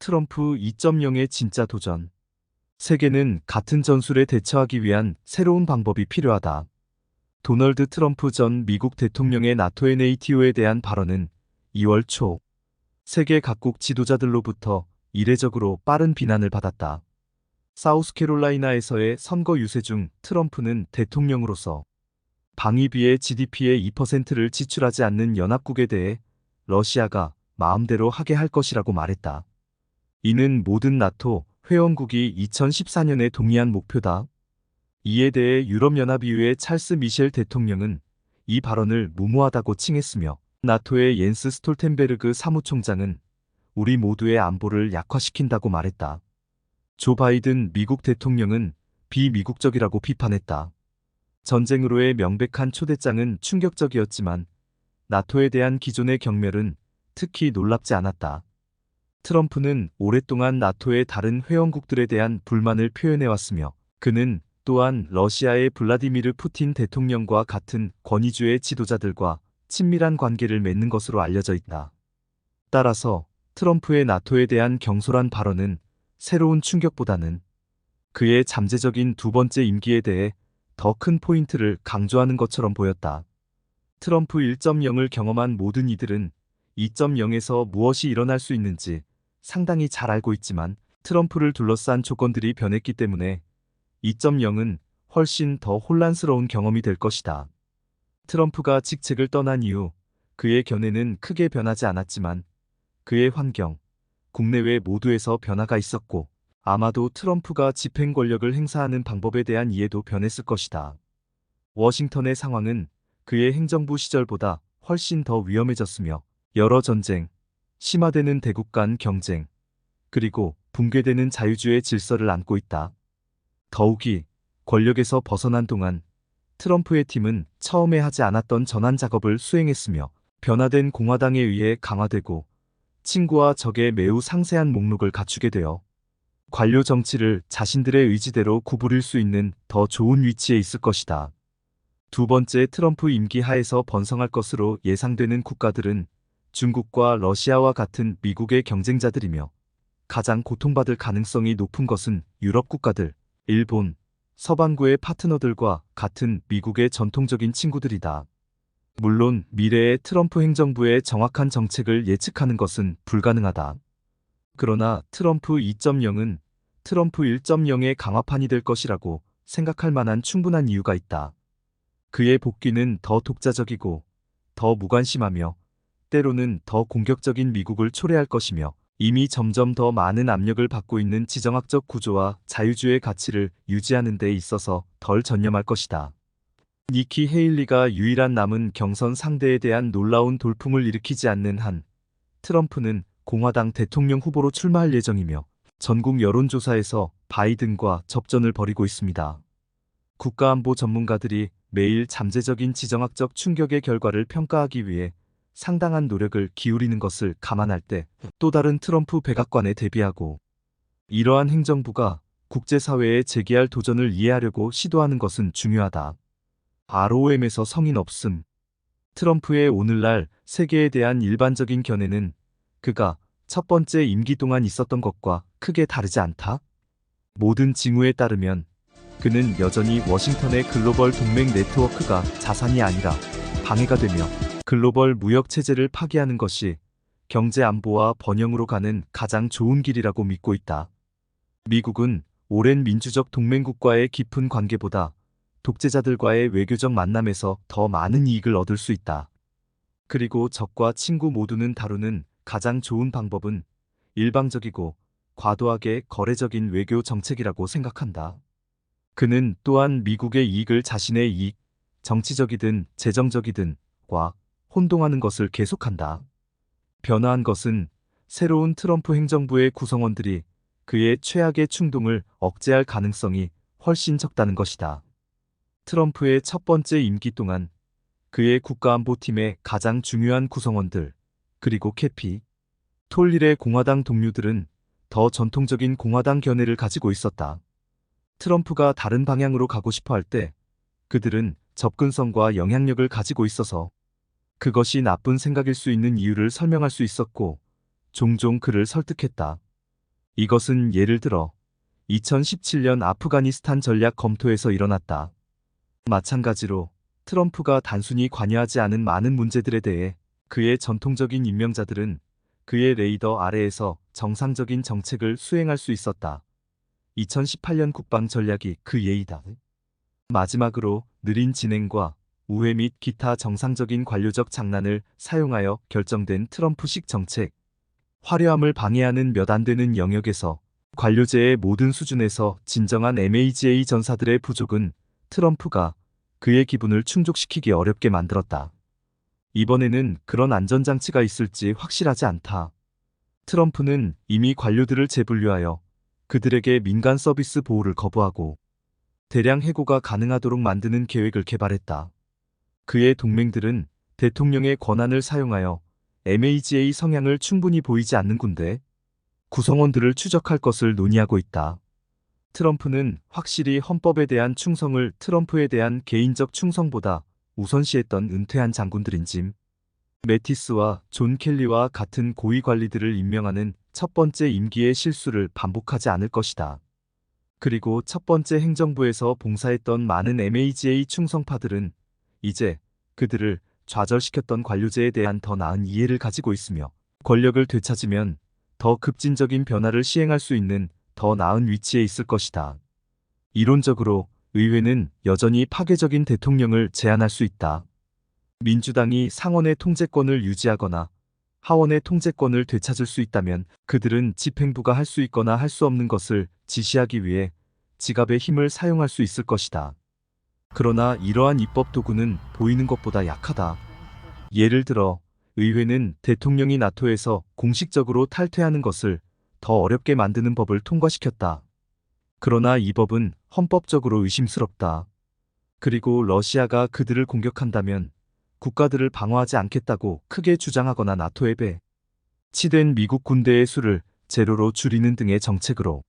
트럼프 2.0의 진짜 도전. 세계는 같은 전술에 대처하기 위한 새로운 방법이 필요하다. 도널드 트럼프 전 미국 대통령의 나토 NATO에 대한 발언은 2월 초 세계 각국 지도자들로부터 이례적으로 빠른 비난을 받았다. 사우스캐롤라이나에서의 선거 유세 중 트럼프는 대통령으로서 방위비의 GDP의 2%를 지출하지 않는 연합국에 대해 러시아가 마음대로 하게 할 것이라고 말했다. 이는 모든 나토 회원국이 2014년에 동의한 목표다. 이에 대해 유럽연합 EU의 찰스 미셸 대통령은 이 발언을 무모하다고 칭했으며 나토의 옌스 스톨텐베르그 사무총장은 우리 모두의 안보를 약화시킨다고 말했다. 조 바이든 미국 대통령은 비미국적이라고 비판했다. 전쟁으로의 명백한 초대장은 충격적이었지만 나토에 대한 기존의 경멸은 특히 놀랍지 않았다. 트럼프는 오랫동안 나토의 다른 회원국들에 대한 불만을 표현해왔으며 그는 또한 러시아의 블라디미르 푸틴 대통령과 같은 권위주의 지도자들과 친밀한 관계를 맺는 것으로 알려져 있다. 따라서 트럼프의 나토에 대한 경솔한 발언은 새로운 충격보다는 그의 잠재적인 두 번째 임기에 대해 더 큰 포인트를 강조하는 것처럼 보였다. 트럼프 1.0을 경험한 모든 이들은 2.0에서 무엇이 일어날 수 있는지 상당히 잘 알고 있지만 트럼프를 둘러싼 조건들이 변했기 때문에 2.0은 훨씬 더 혼란스러운 경험이 될 것이다. 트럼프가 직책을 떠난 이후 그의 견해는 크게 변하지 않았지만 그의 환경, 국내외 모두에서 변화가 있었고 아마도 트럼프가 집행 권력을 행사하는 방법에 대한 이해도 변했을 것이다. 워싱턴의 상황은 그의 행정부 시절보다 훨씬 더 위험해졌으며 여러 전쟁, 심화되는 대국 간 경쟁, 그리고 붕괴되는 자유주의 질서를 안고 있다. 더욱이 권력에서 벗어난 동안 트럼프의 팀은 처음에 하지 않았던 전환 작업을 수행했으며 변화된 공화당에 의해 강화되고 친구와 적의 매우 상세한 목록을 갖추게 되어 관료 정치를 자신들의 의지대로 구부릴 수 있는 더 좋은 위치에 있을 것이다. 두 번째 트럼프 임기 하에서 번성할 것으로 예상되는 국가들은 중국과 러시아와 같은 미국의 경쟁자들이며 가장 고통받을 가능성이 높은 것은 유럽 국가들, 일본, 서방구의 파트너들과 같은 미국의 전통적인 친구들이다. 물론 미래의 트럼프 행정부의 정확한 정책을 예측하는 것은 불가능하다. 그러나 트럼프 2.0은 트럼프 1.0의 강화판이 될 것이라고 생각할 만한 충분한 이유가 있다. 그의 복귀는 더 독자적이고 더 무관심하며 때로는 더 공격적인 미국을 초래할 것이며 이미 점점 더 많은 압력을 받고 있는 지정학적 구조와 자유주의 가치를 유지하는 데 있어서 덜 전념할 것이다. 니키 헤일리가 유일한 남은 경선 상대에 대한 놀라운 돌풍을 일으키지 않는 한 트럼프는 공화당 대통령 후보로 출마할 예정이며 전국 여론조사에서 바이든과 접전을 벌이고 있습니다. 국가안보 전문가들이 매일 잠재적인 지정학적 충격의 결과를 평가하기 위해 상당한 노력을 기울이는 것을 감안할 때 또 다른 트럼프 백악관에 대비하고 이러한 행정부가 국제사회에 제기할 도전을 이해하려고 시도하는 것은 중요하다. ROM에서 성인 없음. 트럼프의 오늘날 세계에 대한 일반적인 견해는 그가 첫 번째 임기 동안 있었던 것과 크게 다르지 않다. 모든 징후에 따르면 그는 여전히 워싱턴의 글로벌 동맹 네트워크가 자산이 아니라 방해가 되며 글로벌 무역 체제를 파기하는 것이 경제 안보와 번영으로 가는 가장 좋은 길이라고 믿고 있다. 미국은 오랜 민주적 동맹국과의 깊은 관계보다 독재자들과의 외교적 만남에서 더 많은 이익을 얻을 수 있다. 그리고 적과 친구 모두는 다루는 가장 좋은 방법은 일방적이고 과도하게 거래적인 외교 정책이라고 생각한다. 그는 또한 미국의 이익을 자신의 이익, 정치적이든 재정적이든 과 혼동하는 것을 계속한다. 변화한 것은 새로운 트럼프 행정부의 구성원들이 그의 최악의 충동을 억제할 가능성이 훨씬 적다는 것이다. 트럼프의 첫 번째 임기 동안 그의 국가안보팀의 가장 중요한 구성원들, 그리고 캐피, 톨릴의 공화당 동료들은 더 전통적인 공화당 견해를 가지고 있었다. 트럼프가 다른 방향으로 가고 싶어 할 때 그들은 접근성과 영향력을 가지고 있어서 그것이 나쁜 생각일 수 있는 이유를 설명할 수 있었고 종종 그를 설득했다. 이것은 예를 들어 2017년 아프가니스탄 전략 검토에서 일어났다. 마찬가지로 트럼프가 단순히 관여하지 않은 많은 문제들에 대해 그의 전통적인 임명자들은 그의 레이더 아래에서 정상적인 정책을 수행할 수 있었다. 2018년 국방 전략이 그 예이다. 마지막으로 느린 진행과 우회 및 기타 정상적인 관료적 장난을 사용하여 결정된 트럼프식 정책. 화려함을 방해하는 몇 안 되는 영역에서 관료제의 모든 수준에서 진정한 MAGA 전사들의 부족은 트럼프가 그의 기분을 충족시키기 어렵게 만들었다. 이번에는 그런 안전장치가 있을지 확실하지 않다. 트럼프는 이미 관료들을 재분류하여 그들에게 민간 서비스 보호를 거부하고 대량 해고가 가능하도록 만드는 계획을 개발했다. 그의 동맹들은 대통령의 권한을 사용하여 MAGA 성향을 충분히 보이지 않는 군대 구성원들을 추적할 것을 논의하고 있다. 트럼프는 확실히 헌법에 대한 충성을 트럼프에 대한 개인적 충성보다 우선시했던 은퇴한 장군들인 짐 매티스와 존 켈리와 같은 고위 관리들을 임명하는 첫 번째 임기의 실수를 반복하지 않을 것이다. 그리고 첫 번째 행정부에서 봉사했던 많은 MAGA 충성파들은 이제 그들을 좌절시켰던 관료제에 대한 더 나은 이해를 가지고 있으며 권력을 되찾으면 더 급진적인 변화를 시행할 수 있는 더 나은 위치에 있을 것이다. 이론적으로 의회는 여전히 파괴적인 대통령을 제안할 수 있다. 민주당이 상원의 통제권을 유지하거나 하원의 통제권을 되찾을 수 있다면 그들은 집행부가 할 수 있거나 할 수 없는 것을 지시하기 위해 지갑의 힘을 사용할 수 있을 것이다. 그러나 이러한 입법 도구는 보이는 것보다 약하다. 예를 들어 의회는 대통령이 나토에서 공식적으로 탈퇴하는 것을 더 어렵게 만드는 법을 통과시켰다. 그러나 이 법은 헌법적으로 의심스럽다. 그리고 러시아가 그들을 공격한다면 국가들을 방어하지 않겠다고 크게 주장하거나 나토에 배치된 미국 군대의 수를 제로로 줄이는 등의 정책으로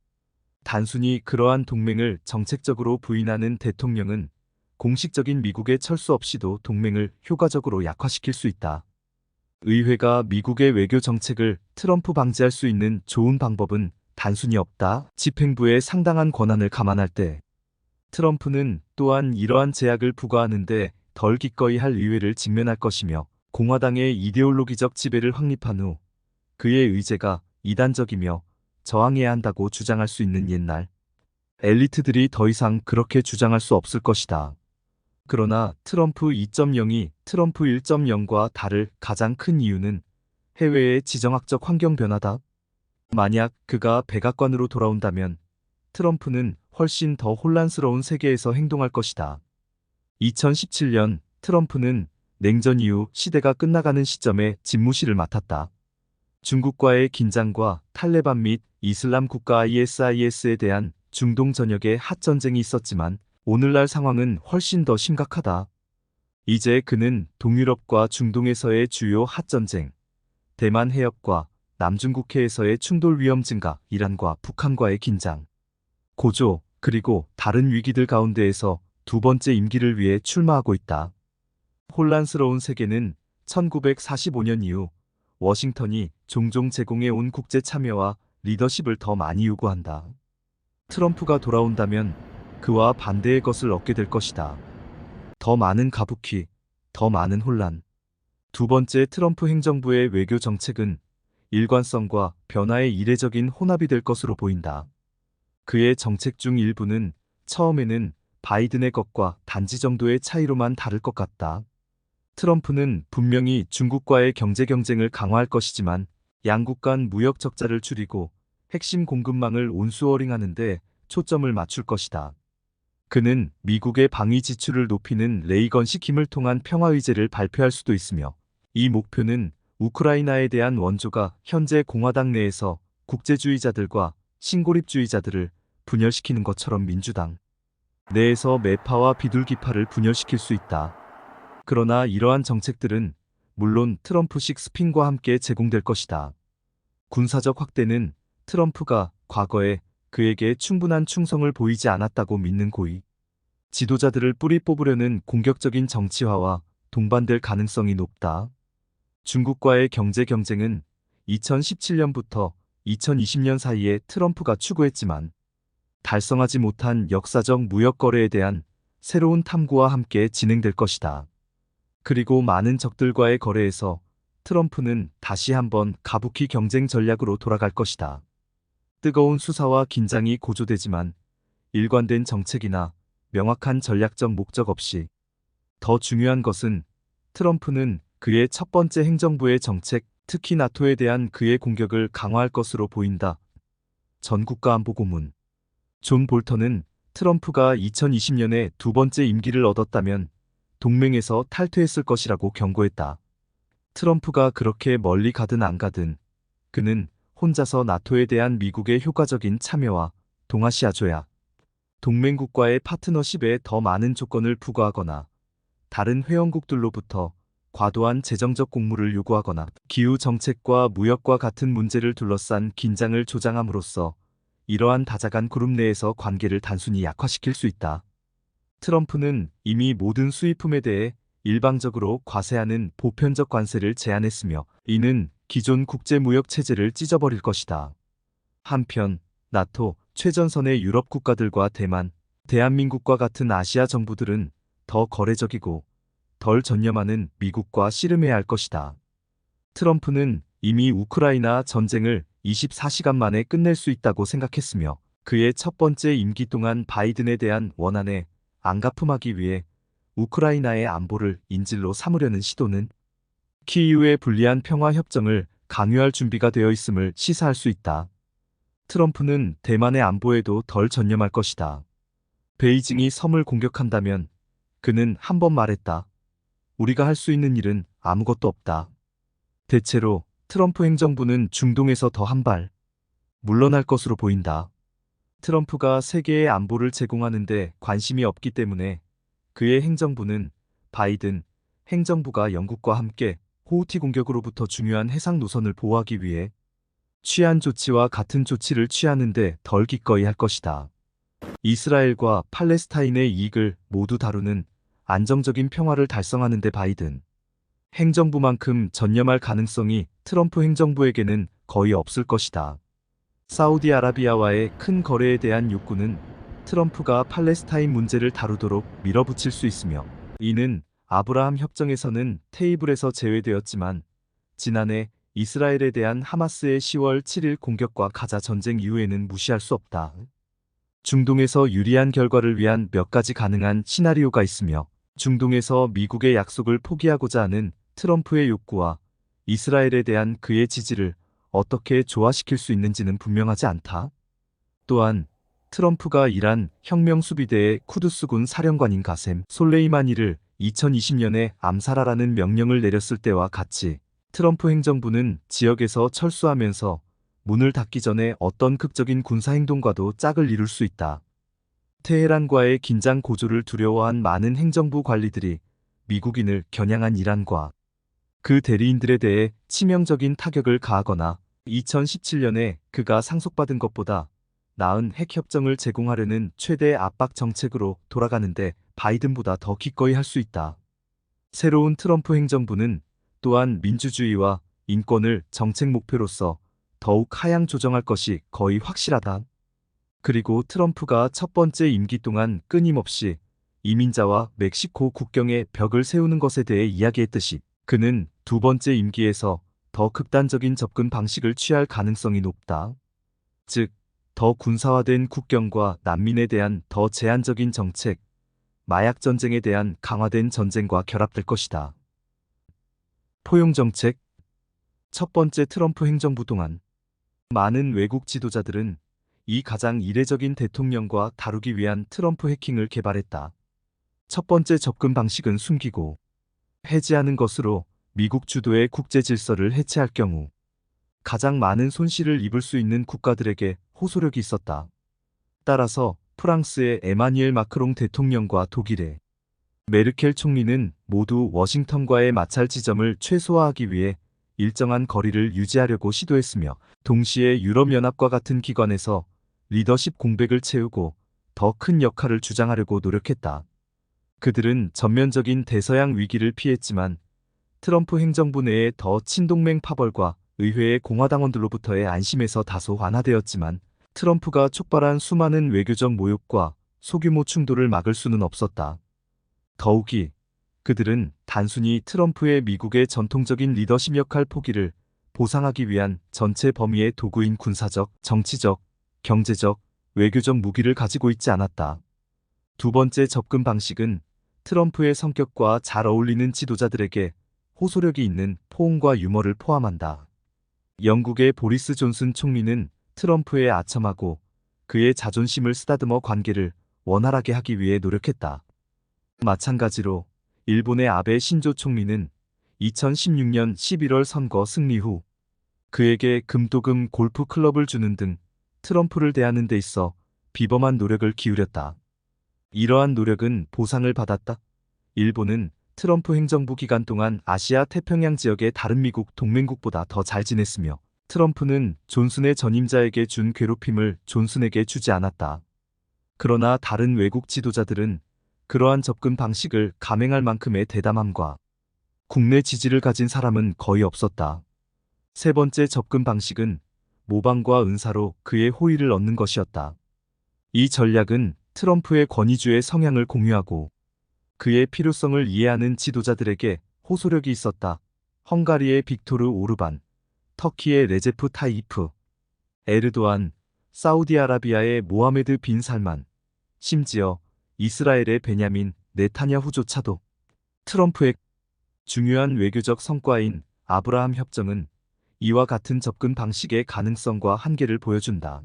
단순히 그러한 동맹을 정책적으로 부인하는 대통령은 공식적인 미국의 철수 없이도 동맹을 효과적으로 약화시킬 수 있다. 의회가 미국의 외교 정책을 트럼프 방지할 수 있는 좋은 방법은 단순히 없다. 집행부의 상당한 권한을 감안할 때 트럼프는 또한 이러한 제약을 부과하는데 덜 기꺼이 할 의회를 직면할 것이며 공화당의 이데올로기적 지배를 확립한 후 그의 의제가 이단적이며 저항해야 한다고 주장할 수 있는 옛날 엘리트들이 더 이상 그렇게 주장할 수 없을 것이다. 그러나 트럼프 2.0이 트럼프 1.0과 다를 가장 큰 이유는 해외의 지정학적 환경 변화다. 만약 그가 백악관으로 돌아온다면 트럼프는 훨씬 더 혼란스러운 세계에서 행동할 것이다. 2017년 트럼프는 냉전 이후 시대가 끝나가는 시점에 집무실을 맡았다. 중국과의 긴장과 탈레반 및 이슬람 국가 ISIS에 대한 중동 전역의 핫전쟁이 있었지만 오늘날 상황은 훨씬 더 심각하다. 이제 그는 동유럽과 중동에서의 주요 핫전쟁, 대만 해협과 남중국해에서의 충돌 위험 증가, 이란과 북한과의 긴장, 고조, 그리고 다른 위기들 가운데에서 두 번째 임기를 위해 출마하고 있다. 혼란스러운 세계는 1945년 이후 워싱턴이 종종 제공해 온 국제 참여와 리더십을 더 많이 요구한다. 트럼프가 돌아온다면 그와 반대의 것을 얻게 될 것이다. 더 많은 가부키, 더 많은 혼란. 두 번째 트럼프 행정부의 외교 정책은 일관성과 변화의 이례적인 혼합이 될 것으로 보인다. 그의 정책 중 일부는 처음에는 바이든의 것과 단지 정도의 차이로만 다를 것 같다. 트럼프는 분명히 중국과의 경제 경쟁을 강화할 것이지만 양국 간 무역 적자를 줄이고 핵심 공급망을 온수어링하는 데 초점을 맞출 것이다. 그는 미국의 방위 지출을 높이는 레이건식 힘을 통한 평화의제를 발표할 수도 있으며 이 목표는 우크라이나에 대한 원조가 현재 공화당 내에서 국제주의자들과 신고립주의자들을 분열시키는 것처럼 민주당 내에서 매파와 비둘기파를 분열시킬 수 있다. 그러나 이러한 정책들은 물론 트럼프식 스핀과 함께 제공될 것이다. 군사적 확대는 트럼프가 과거에 그에게 충분한 충성을 보이지 않았다고 믿는 고위 지도자들을 뿌리 뽑으려는 공격적인 정치화와 동반될 가능성이 높다. 중국과의 경제 경쟁은 2017년부터 2020년 사이에 트럼프가 추구했지만 달성하지 못한 역사적 무역 거래에 대한 새로운 탐구와 함께 진행될 것이다. 그리고 많은 적들과의 거래에서 트럼프는 다시 한번 가부키 경쟁 전략으로 돌아갈 것이다. 뜨거운 수사와 긴장이 고조되지만 일관된 정책이나 명확한 전략적 목적 없이 더 중요한 것은 트럼프는 그의 첫 번째 행정부의 정책, 특히 나토에 대한 그의 공격을 강화할 것으로 보인다. 전 국가안보고문 존 볼턴은 트럼프가 2020년에 두 번째 임기를 얻었다면 동맹에서 탈퇴했을 것이라고 경고했다. 트럼프가 그렇게 멀리 가든 안 가든 그는 혼자서 나토에 대한 미국의 효과적인 참여와 동아시아 조약, 동맹국과의 파트너십에 더 많은 조건을 부과하거나 다른 회원국들로부터 과도한 재정적 공무를 요구하거나 기후 정책과 무역과 같은 문제를 둘러싼 긴장을 조장함으로써 이러한 다자간 그룹 내에서 관계를 단순히 약화시킬 수 있다. 트럼프는 이미 모든 수입품에 대해 일방적으로 과세하는 보편적 관세를 제안했으며 이는 기존 국제무역 체제를 찢어버릴 것이다. 한편 나토 최전선의 유럽 국가들과 대만, 대한민국과 같은 아시아 정부들은 더 거래적이고 덜 전념하는 미국과 씨름해야 할 것이다. 트럼프는 이미 우크라이나 전쟁을 24시간 만에 끝낼 수 있다고 생각했으며 그의 첫 번째 임기 동안 바이든에 대한 원한에 안가품하기 위해 우크라이나의 안보를 인질로 삼으려는 시도는 키이우의 불리한 평화 협정을 강요할 준비가 되어 있음을 시사할 수 있다. 트럼프는 대만의 안보에도 덜 전념할 것이다. 베이징이 섬을 공격한다면 그는 한 번 말했다. 우리가 할 수 있는 일은 아무것도 없다. 대체로 트럼프 행정부는 중동에서 더 한 발 물러날 것으로 보인다. 트럼프가 세계의 안보를 제공하는 데 관심이 없기 때문에 그의 행정부는 바이든 행정부가 영국과 함께 호우티 공격으로부터 중요한 해상 노선을 보호하기 위해 취한 조치와 같은 조치를 취하는 데 덜 기꺼이 할 것이다. 이스라엘과 팔레스타인의 이익을 모두 다루는 안정적인 평화를 달성하는 데 바이든 행정부만큼 전념할 가능성이 트럼프 행정부에게는 거의 없을 것이다. 사우디아라비아와의 큰 거래에 대한 욕구는 트럼프가 팔레스타인 문제를 다루도록 밀어붙일 수 있으며 이는 아브라함 협정에서는 테이블에서 제외되었지만 지난해 이스라엘에 대한 하마스의 10월 7일 공격과 가자 전쟁 이후에는 무시할 수 없다. 중동에서 유리한 결과를 위한 몇 가지 가능한 시나리오가 있으며 중동에서 미국의 약속을 포기하고자 하는 트럼프의 욕구와 이스라엘에 대한 그의 지지를 어떻게 조화시킬 수 있는지는 분명하지 않다. 또한 트럼프가 이란 혁명수비대의 쿠두스군 사령관인 가셈 솔레이마니를 2020년에 암살하라는 명령을 내렸을 때와 같이 트럼프 행정부는 지역에서 철수하면서 문을 닫기 전에 어떤 극적인 군사행동과도 짝을 이룰 수 있다. 테헤란과의 긴장 고조를 두려워한 많은 행정부 관리들이 미국인을 겨냥한 이란과 그 대리인들에 대해 치명적인 타격을 가하거나 2017년에 그가 상속받은 것보다 나은 핵협정을 제공하려는 최대 압박 정책으로 돌아가는데 바이든보다 더 기꺼이 할 수 있다. 새로운 트럼프 행정부는 또한 민주주의와 인권을 정책 목표로서 더욱 하향 조정할 것이 거의 확실하다. 그리고 트럼프가 첫 번째 임기 동안 끊임없이 이민자와 멕시코 국경에 벽을 세우는 것에 대해 이야기했듯이 그는 두 번째 임기에서 더 극단적인 접근 방식을 취할 가능성이 높다. 즉, 더 군사화된 국경과 난민에 대한 더 제한적인 정책, 마약 전쟁에 대한 강화된 전쟁과 결합될 것이다. 포용 정책. 첫 번째 트럼프 행정부 동안 많은 외국 지도자들은 이 가장 이례적인 대통령과 다루기 위한 트럼프 해킹을 개발했다. 첫 번째 접근 방식은 숨기고 해지하는 것으로 미국 주도의 국제 질서를 해체할 경우 가장 많은 손실을 입을 수 있는 국가들에게 호소력이 있었다. 따라서 프랑스의 에마뉘엘 마크롱 대통령과 독일의 메르켈 총리는 모두 워싱턴과의 마찰 지점을 최소화하기 위해 일정한 거리를 유지하려고 시도했으며 동시에 유럽연합과 같은 기관에서 리더십 공백을 채우고 더 큰 역할을 주장하려고 노력했다. 그들은 전면적인 대서양 위기를 피했지만 트럼프 행정부 내의 더 친동맹 파벌과 의회의 공화당원들로부터의 안심에서 다소 완화되었지만 트럼프가 촉발한 수많은 외교적 모욕과 소규모 충돌을 막을 수는 없었다. 더욱이 그들은 단순히 트럼프의 미국의 전통적인 리더십 역할 포기를 보상하기 위한 전체 범위의 도구인 군사적, 정치적, 경제적, 외교적 무기를 가지고 있지 않았다. 두 번째 접근 방식은 트럼프의 성격과 잘 어울리는 지도자들에게 호소력이 있는 포옹과 유머를 포함한다. 영국의 보리스 존슨 총리는 트럼프의 아첨하고 그의 자존심을 쓰다듬어 관계를 원활하게 하기 위해 노력했다. 마찬가지로 일본의 아베 신조 총리는 2016년 11월 선거 승리 후 그에게 금도금 골프 클럽을 주는 등 트럼프를 대하는 데 있어 비범한 노력을 기울였다. 이러한 노력은 보상을 받았다. 일본은 트럼프 행정부 기간 동안 아시아 태평양 지역의 다른 미국 동맹국보다 더 잘 지냈으며 트럼프는 존슨의 전임자에게 준 괴롭힘을 존슨에게 주지 않았다. 그러나 다른 외국 지도자들은 그러한 접근 방식을 감행할 만큼의 대담함과 국내 지지를 가진 사람은 거의 없었다. 세 번째 접근 방식은 모방과 은사로 그의 호의를 얻는 것이었다. 이 전략은 트럼프의 권위주의 성향을 공유하고 그의 필요성을 이해하는 지도자들에게 호소력이 있었다. 헝가리의 빅토르 오르반, 터키의 레제프 타이프, 에르도안, 사우디아라비아의 모하메드 빈 살만, 심지어 이스라엘의 베냐민 네타냐후조차도 트럼프의 중요한 외교적 성과인 아브라함 협정은 이와 같은 접근 방식의 가능성과 한계를 보여준다.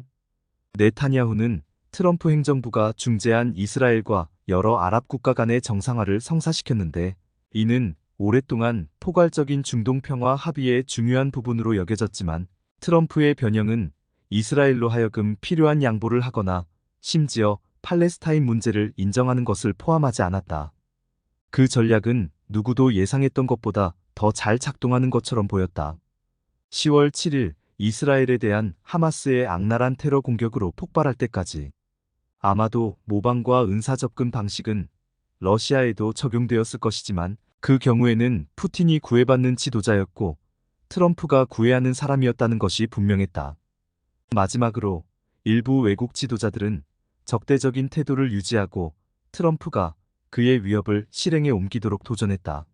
네타냐후는 트럼프 행정부가 중재한 이스라엘과 여러 아랍 국가 간의 정상화를 성사시켰는데 이는 오랫동안 포괄적인 중동 평화 합의의 중요한 부분으로 여겨졌지만 트럼프의 변형은 이스라엘로 하여금 필요한 양보를 하거나 심지어 팔레스타인 문제를 인정하는 것을 포함하지 않았다. 그 전략은 누구도 예상했던 것보다 더 잘 작동하는 것처럼 보였다. 10월 7일 이스라엘에 대한 하마스의 악랄한 테러 공격으로 폭발할 때까지 아마도 모방과 은사 접근 방식은 러시아에도 적용되었을 것이지만 그 경우에는 푸틴이 구애받는 지도자였고 트럼프가 구애하는 사람이었다는 것이 분명했다. 마지막으로 일부 외국 지도자들은 적대적인 태도를 유지하고 트럼프가 그의 위협을 실행에 옮기도록 도전했다.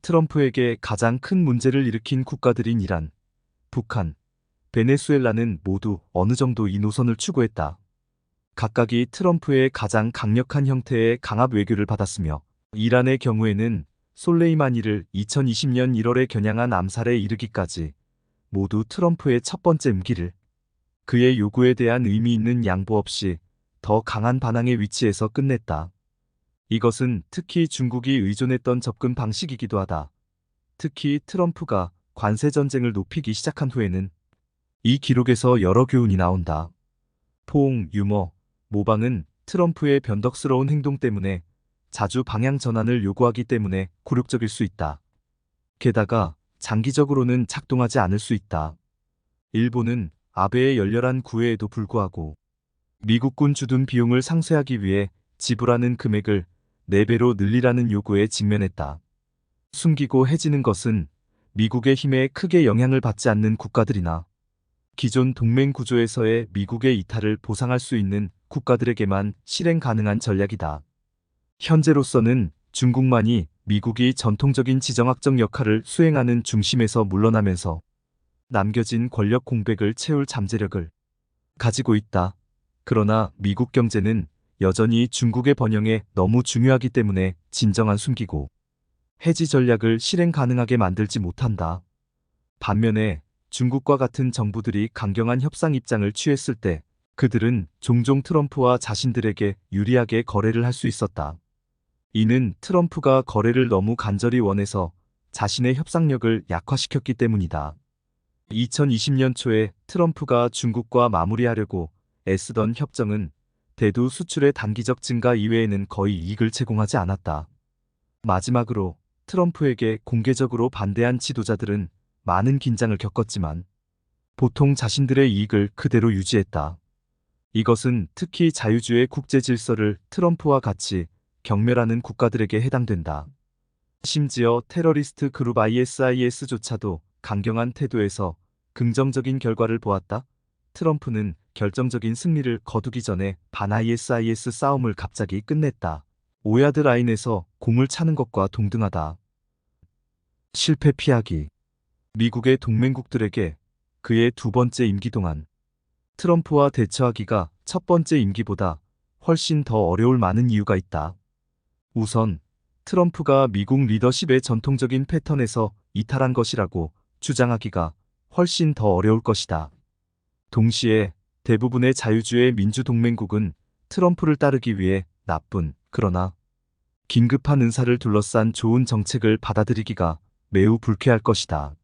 트럼프에게 가장 큰 문제를 일으킨 국가들인 이란, 북한, 베네수엘라는 모두 어느 정도 이 노선을 추구했다. 각각이 트럼프의 가장 강력한 형태의 강압 외교를 받았으며 이란의 경우에는 솔레이마니를 2020년 1월에 겨냥한 암살에 이르기까지 모두 트럼프의 첫 번째 임기를 그의 요구에 대한 의미 있는 양보 없이 더 강한 반항의 위치에서 끝냈다. 이것은 특히 중국이 의존했던 접근 방식이기도 하다. 특히 트럼프가 관세 전쟁을 높이기 시작한 후에는 이 기록에서 여러 교훈이 나온다. 포옹, 유머, 모방은 트럼프의 변덕스러운 행동 때문에 자주 방향 전환을 요구하기 때문에 굴욕적일 수 있다. 게다가 장기적으로는 작동하지 않을 수 있다. 일본은 아베의 열렬한 구애에도 불구하고 미국군 주둔 비용을 상쇄하기 위해 지불하는 금액을 4배로 늘리라는 요구에 직면했다. 숨기고 해지는 것은 미국의 힘에 크게 영향을 받지 않는 국가들이나 기존 동맹 구조에서의 미국의 이탈을 보상할 수 있는 국가들에게만 실행 가능한 전략이다. 현재로서는 중국만이 미국이 전통적인 지정학적 역할을 수행하는 중심에서 물러나면서 남겨진 권력 공백을 채울 잠재력을 가지고 있다. 그러나 미국 경제는 여전히 중국의 번영에 너무 중요하기 때문에 진정한 숨기고 해지 전략을 실행 가능하게 만들지 못한다. 반면에 중국과 같은 정부들이 강경한 협상 입장을 취했을 때 그들은 종종 트럼프와 자신들에게 유리하게 거래를 할 수 있었다. 이는 트럼프가 거래를 너무 간절히 원해서 자신의 협상력을 약화시켰기 때문이다. 2020년 초에 트럼프가 중국과 마무리하려고 애쓰던 협정은 대두 수출의 단기적 증가 이외에는 거의 이익을 제공하지 않았다. 마지막으로 트럼프에게 공개적으로 반대한 지도자들은 많은 긴장을 겪었지만 보통 자신들의 이익을 그대로 유지했다. 이것은 특히 자유주의 국제 질서를 트럼프와 같이 경멸하는 국가들에게 해당된다. 심지어 테러리스트 그룹 ISIS조차도 강경한 태도에서 긍정적인 결과를 보았다. 트럼프는 결정적인 승리를 거두기 전에 반 ISIS 싸움을 갑자기 끝냈다. 5야드 라인에서 공을 차는 것과 동등하다. 실패 피하기. 미국의 동맹국들에게 그의 두 번째 임기 동안 트럼프와 대처하기가 첫 번째 임기보다 훨씬 더 어려울 많은 이유가 있다. 우선 트럼프가 미국 리더십의 전통적인 패턴에서 이탈한 것이라고 주장하기가 훨씬 더 어려울 것이다. 동시에 대부분의 자유주의 민주동맹국은 트럼프를 따르기 위해 나쁜, 그러나 긴급한 은사를 둘러싼 좋은 정책을 받아들이기가 매우 불쾌할 것이다.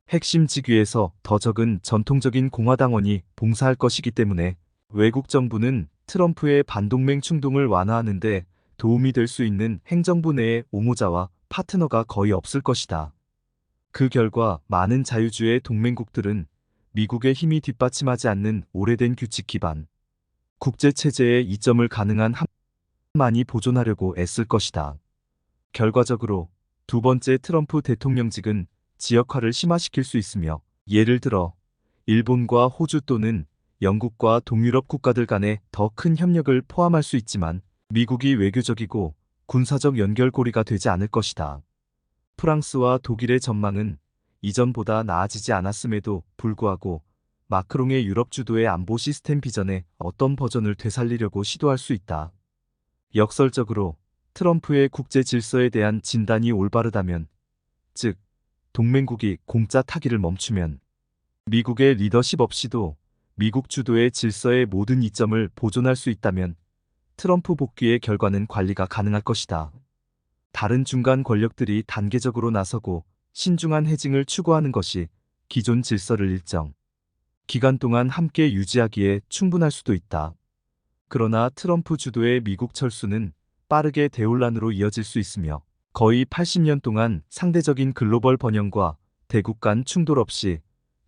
핵심 직위에서 더 적은 전통적인 공화당원이 봉사할 것이기 때문에 외국 정부는 트럼프의 반동맹 충동을 완화하는 데 도움이 될 수 있는 행정부 내의 옹호자와 파트너가 거의 없을 것이다. 그 결과 많은 자유주의 동맹국들은 미국의 힘이 뒷받침하지 않는 오래된 규칙 기반 국제체제의 이점을 가능한 한만이 보존하려고 애쓸 것이다. 결과적으로 두 번째 트럼프 대통령직은 지역화를 심화시킬 수 있으며, 예를 들어 일본과 호주 또는 영국과 동유럽 국가들 간의 더 큰 협력을 포함할 수 있지만 미국이 외교적이고 군사적 연결고리가 되지 않을 것이다. 프랑스와 독일의 전망은 이전보다 나아지지 않았음에도 불구하고 마크롱의 유럽 주도의 안보 시스템 비전의 어떤 버전을 되살리려고 시도할 수 있다. 역설적으로 트럼프의 국제 질서에 대한 진단이 올바르다면, 즉 동맹국이 공짜 타기를 멈추면, 미국의 리더십 없이도 미국 주도의 질서의 모든 이점을 보존할 수 있다면 트럼프 복귀의 결과는 관리가 가능할 것이다. 다른 중간 권력들이 단계적으로 나서고 신중한 해징을 추구하는 것이 기존 질서를 일정 기간 동안 함께 유지하기에 충분할 수도 있다. 그러나 트럼프 주도의 미국 철수는 빠르게 대혼란으로 이어질 수 있으며 거의 80년 동안 상대적인 글로벌 번영과 대국 간 충돌 없이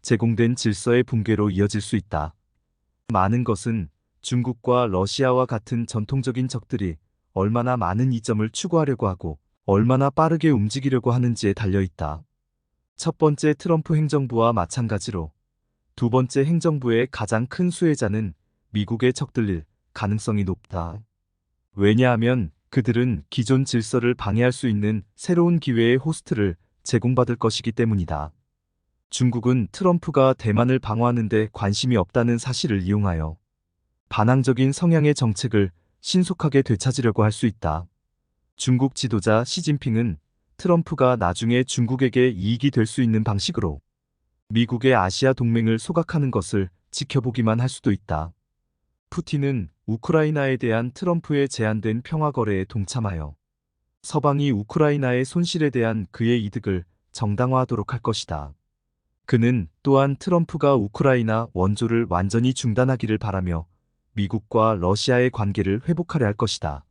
제공된 질서의 붕괴로 이어질 수 있다. 많은 것은 중국과 러시아와 같은 전통적인 적들이 얼마나 많은 이점을 추구하려고 하고 얼마나 빠르게 움직이려고 하는지에 달려 있다. 첫 번째 트럼프 행정부와 마찬가지로 두 번째 행정부의 가장 큰 수혜자는 미국의 적들일 가능성이 높다. 왜냐하면 그들은 기존 질서를 방해할 수 있는 새로운 기회의 호스트를 제공받을 것이기 때문이다. 중국은 트럼프가 대만을 방어하는 데 관심이 없다는 사실을 이용하여 반항적인 성향의 정책을 신속하게 되찾으려고 할 수 있다. 중국 지도자 시진핑은 트럼프가 나중에 중국에게 이익이 될 수 있는 방식으로 미국의 아시아 동맹을 소각하는 것을 지켜보기만 할 수도 있다. 푸틴은 우크라이나에 대한 트럼프의 제한된 평화 거래에 동참하여 서방이 우크라이나의 손실에 대한 그의 이득을 정당화하도록 할 것이다. 그는 또한 트럼프가 우크라이나 원조를 완전히 중단하기를 바라며 미국과 러시아의 관계를 회복하려 할 것이다.